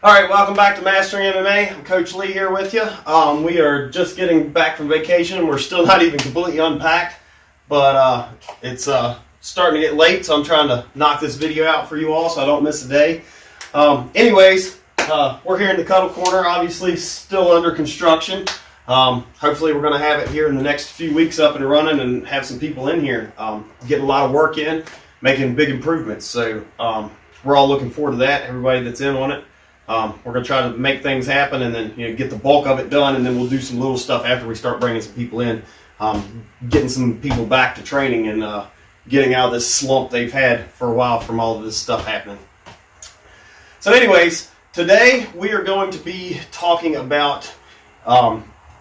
All right, welcome back to Mastering MMA. I'm Coach Lee here with you. We are just getting back from vacation. We're still not even completely unpacked, but it's starting to get late, so I'm trying to knock this video out for you all so I don't miss a day. Anyways, we're here in the Cuddle Corner, obviously still under construction. Hopefully we're going to have it here in the next few weeks up and running and have some people in here getting a lot of work in, making big improvements. So we're all looking forward to that, everybody that's in on it. We're going to try to make things happen and then get the bulk of it done, and then we'll do some little stuff after we start bringing some people in, getting some people back to training and getting out of this slump they've had for a while from all of this stuff happening. So anyways, today we are going to be talking about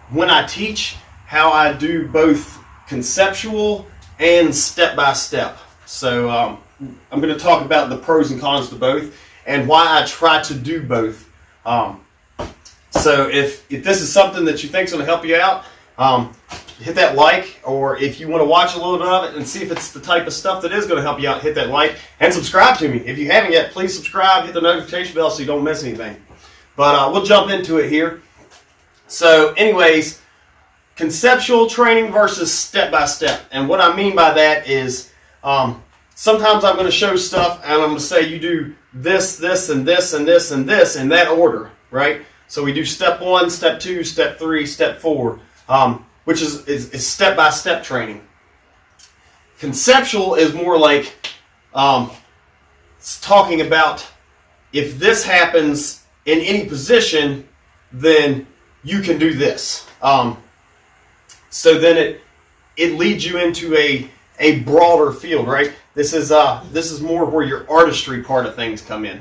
when I teach, how I do both conceptual and step-by-step. So I'm going to talk about the pros and cons to both, and why I try to do both. So if this is something that you think is going to help you out, hit that like, or if you want to watch a little bit of it and see if it's the type of stuff that is going to help you out, hit that like, and subscribe to me. If you haven't yet, please subscribe, hit the notification bell so you don't miss anything. But we'll jump into it here. So anyways, conceptual training versus step-by-step. And what I mean by that is sometimes I'm going to show stuff and I'm going to say you do this, this, and this, and this, and this in that order, right? So we do step 1, step 2, step 3, step 4, which is step-by-step training. Conceptual is more like it's talking about if this happens in any position, then you can do this. So then it leads you into a broader field, right? This is more where your artistry part of things come in.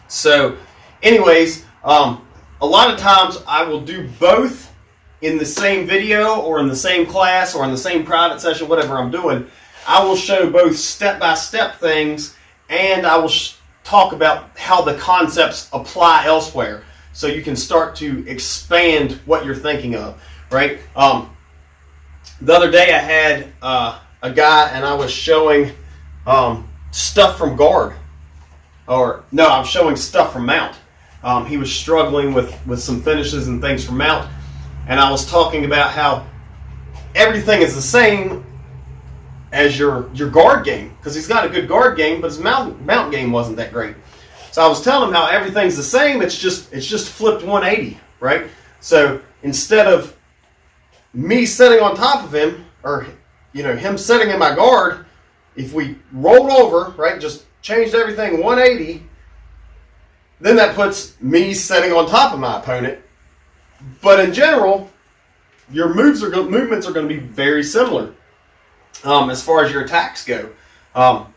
So anyways, a lot of times I will do both in the same video or in the same class or in the same private session, whatever I'm doing. I will show both step-by-step things, and I will talk about how the concepts apply elsewhere, so you can start to expand what you're thinking of, right? The other day I had a guy, and I was showing stuff from guard, or no, I was showing stuff from mount. He was struggling with some finishes and things from mount, and I was talking about how everything is the same as your guard game, because he's got a good guard game, but his mount game wasn't that great. So I was telling him how everything's the same. It's just flipped 180, right? So instead of me sitting on top of him, or him sitting in my guard, if we rolled over, right, just changed everything 180, then that puts me sitting on top of my opponent. But in general, your movements are going to be very similar as far as your attacks go.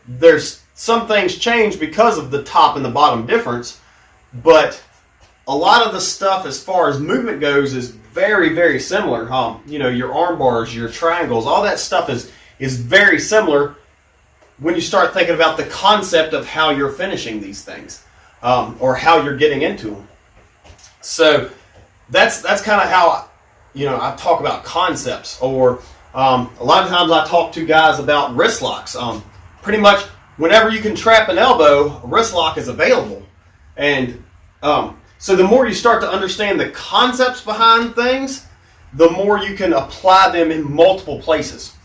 There's some things change because of the top and the bottom difference, but a lot of the stuff as far as movement goes is very, very similar. Your arm bars, your triangles, all that stuff is very similar when you start thinking about the concept of how you're finishing these things, or how you're getting into them. So that's kind of how I talk about concepts, or a lot of times I talk to guys about wrist locks. Pretty much whenever you can trap an elbow, a wrist lock is available. And so the more you start to understand the concepts behind things, the more you can apply them in multiple places,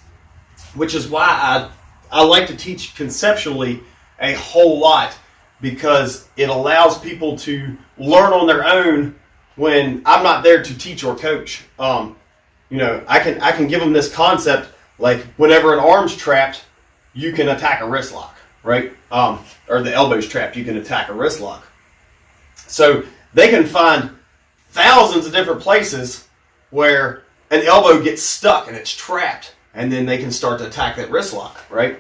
which is why I like to teach conceptually a whole lot, because it allows people to learn on their own when I'm not there to teach or coach. I can give them this concept, like whenever an arm's trapped, you can attack a wrist lock, right? Or the elbow's trapped, you can attack a wrist lock. So they can find thousands of different places where an elbow gets stuck and it's trapped, and then they can start to attack that wrist lock, right?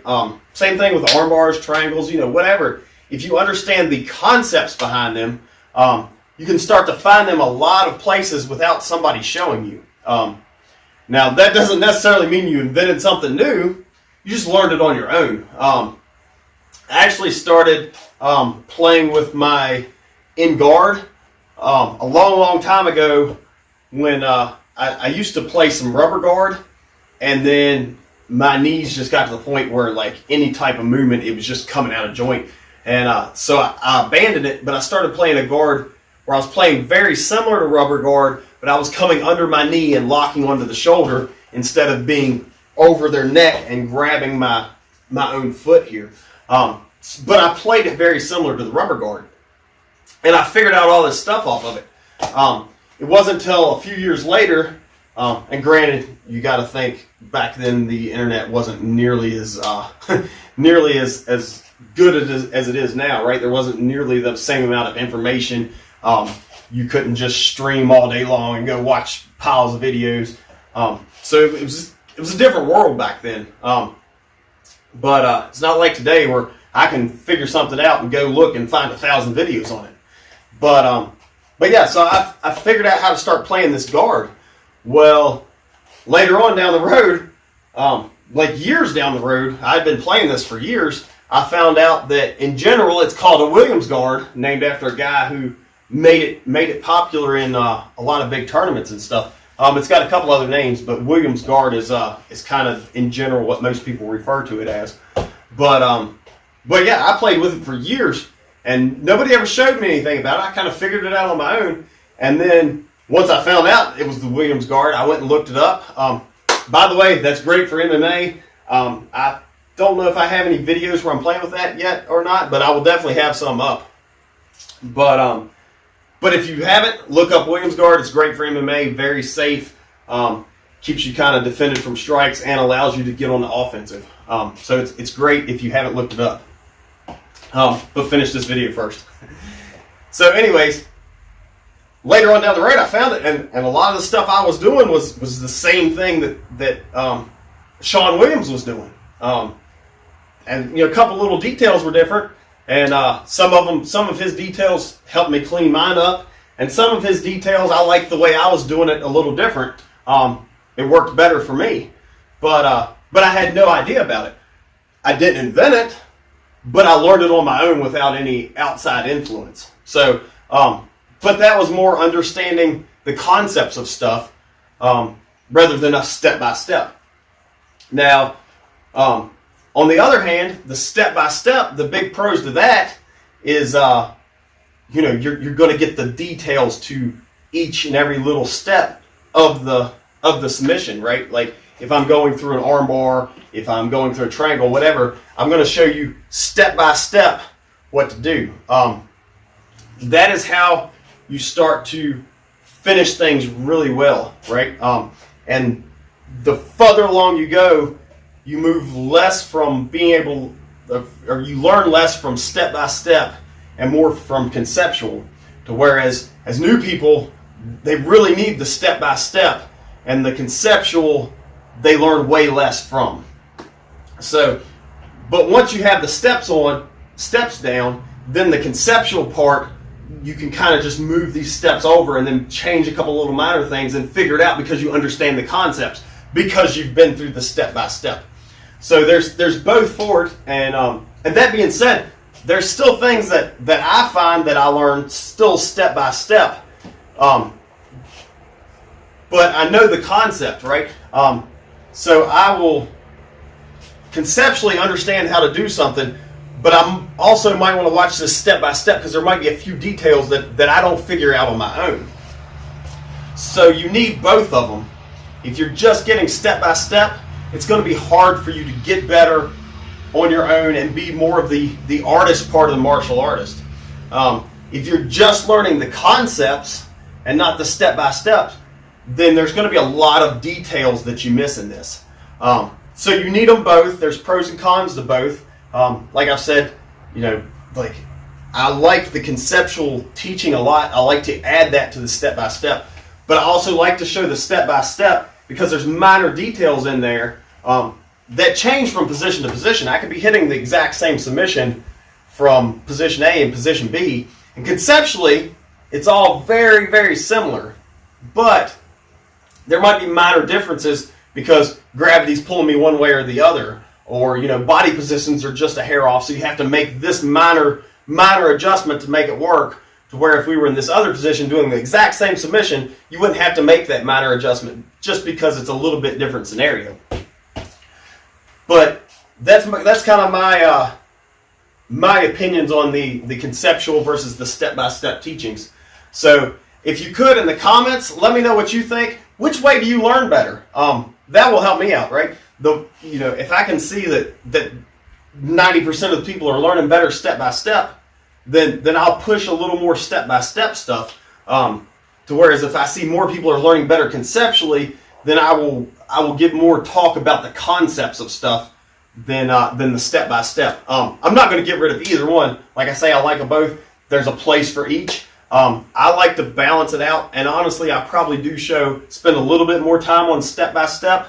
Same thing with arm bars, triangles, whatever. If you understand the concepts behind them, you can start to find them a lot of places without somebody showing you. Now, that doesn't necessarily mean you invented something new. You just learned it on your own. I actually started playing with my in guard a long, long time ago, when I used to play some rubber guard, and then my knees just got to the point where, like, any type of movement, it was just coming out of joint. And so I abandoned it, but I started playing a guard where I was playing very similar to rubber guard, but I was coming under my knee and locking onto the shoulder instead of being over their neck and grabbing my own foot here. But I played it very similar to the rubber guard. And I figured out all this stuff off of it. It wasn't until a few years later, and granted, you got to think back then the internet wasn't nearly as nearly as good as it is now, right? There wasn't nearly the same amount of information. You couldn't just stream all day long and go watch piles of videos. So it was a different world back then. But it's not like today where I can figure something out and go look and find 1,000 videos on it. But yeah, so I figured out how to start playing this guard. Well, later on down the road, like years down the road, I'd been playing this for years. I found out that in general it's called a Williams guard, named after a guy who made it popular in a lot of big tournaments and stuff. It's got a couple other names, but Williams guard is kind of in general what most people refer to it as. But yeah, I played with it for years, and nobody ever showed me anything about it. I kind of figured it out on my own, and then once I found out it was the Williams guard, I went and looked it up. By the way, that's great for MMA. I don't know if I have any videos where I'm playing with that yet or not, but I will definitely have some up. But if you haven't, look up Williams guard. It's great for MMA, very safe, keeps you kind of defended from strikes, and allows you to get on the offensive. So it's great if you haven't looked it up. But finish this video first. So anyways, later on down the road, I found it, and a lot of the stuff I was doing was the same thing that Sean Williams was doing. And a couple little details were different. And some of his details helped me clean mine up, and some of his details I liked the way I was doing it a little different. It worked better for me, but I had no idea about it. I didn't invent it, but I learned it on my own without any outside influence. So, but that was more understanding the concepts of stuff rather than a step by step. Now, on the other hand, the step-by-step, the big pros to that is, you're going to get the details to each and every little step of the submission, right? Like if I'm going through an armbar, if I'm going through a triangle, whatever, I'm going to show you step-by-step what to do. That is how you start to finish things really well, right? And the further along you go, you move less from being able, or you learn less from step by step and more from conceptual. To whereas as new people, they really need the step by step, and the conceptual they learn way less from. So, but once you have the steps down, then the conceptual part, you can kind of just move these steps over and then change a couple little minor things and figure it out because you understand the concepts, because you've been through the step by step. So there's both for it, and that being said, there's still things that I find that I learned still step by step, but I know the concept, right? So I will conceptually understand how to do something, but I also might want to watch this step by step because there might be a few details that I don't figure out on my own. So you need both of them. If you're just getting step by step, it's going to be hard for you to get better on your own and be more of the artist part of the martial artist. If you're just learning the concepts and not the step-by-steps, then there's going to be a lot of details that you miss in this. So you need them both. There's pros and cons to both. Like I've said, like I like the conceptual teaching a lot. I like to add that to the step-by-step. But I also like to show the step-by-step because there's minor details in there that change from position to position. I could be hitting the exact same submission from position A and position B, and conceptually, it's all very, very similar. But there might be minor differences because gravity's pulling me one way or the other, or body positions are just a hair off, so you have to make this minor adjustment to make it work. To where if we were in this other position doing the exact same submission, you wouldn't have to make that minor adjustment just because it's a little bit different scenario. But that's kind of my opinions on the conceptual versus the step-by-step teachings. So if you could, in the comments, let me know what you think. Which way do you learn better? That will help me out, right? If I can see that 90% of the people are learning better step-by-step, then I'll push a little more step-by-step stuff. To whereas if I see more people are learning better conceptually, then I will give more talk about the concepts of stuff than the step-by-step. I'm not going to get rid of either one. Like I say, I like them both. There's a place for each. I like to balance it out, and honestly, I probably do spend a little bit more time on step-by-step,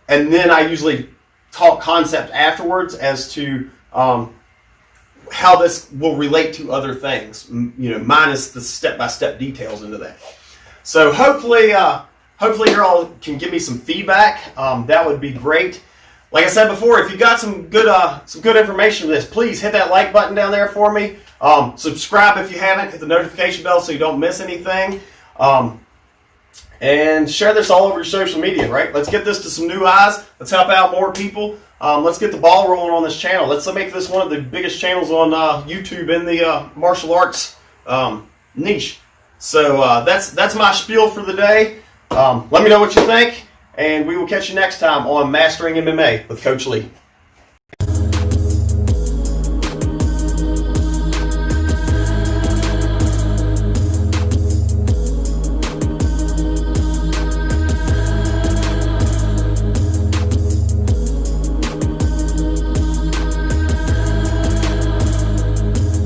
and then I usually talk concept afterwards as to how this will relate to other things, minus the step-by-step details into that. So hopefully you all can give me some feedback. That would be great. Like I said before, if you got some good information from this, please hit that like button down there for me. Subscribe if you haven't. Hit the notification bell so you don't miss anything. And share this all over your social media, right? Let's get this to some new eyes. Let's help out more people. Let's get the ball rolling on this channel. Let's make this one of the biggest channels on YouTube in the martial arts niche. So that's my spiel for the day. Let me know what you think, and we will catch you next time on Mastering MMA with Coach Lee.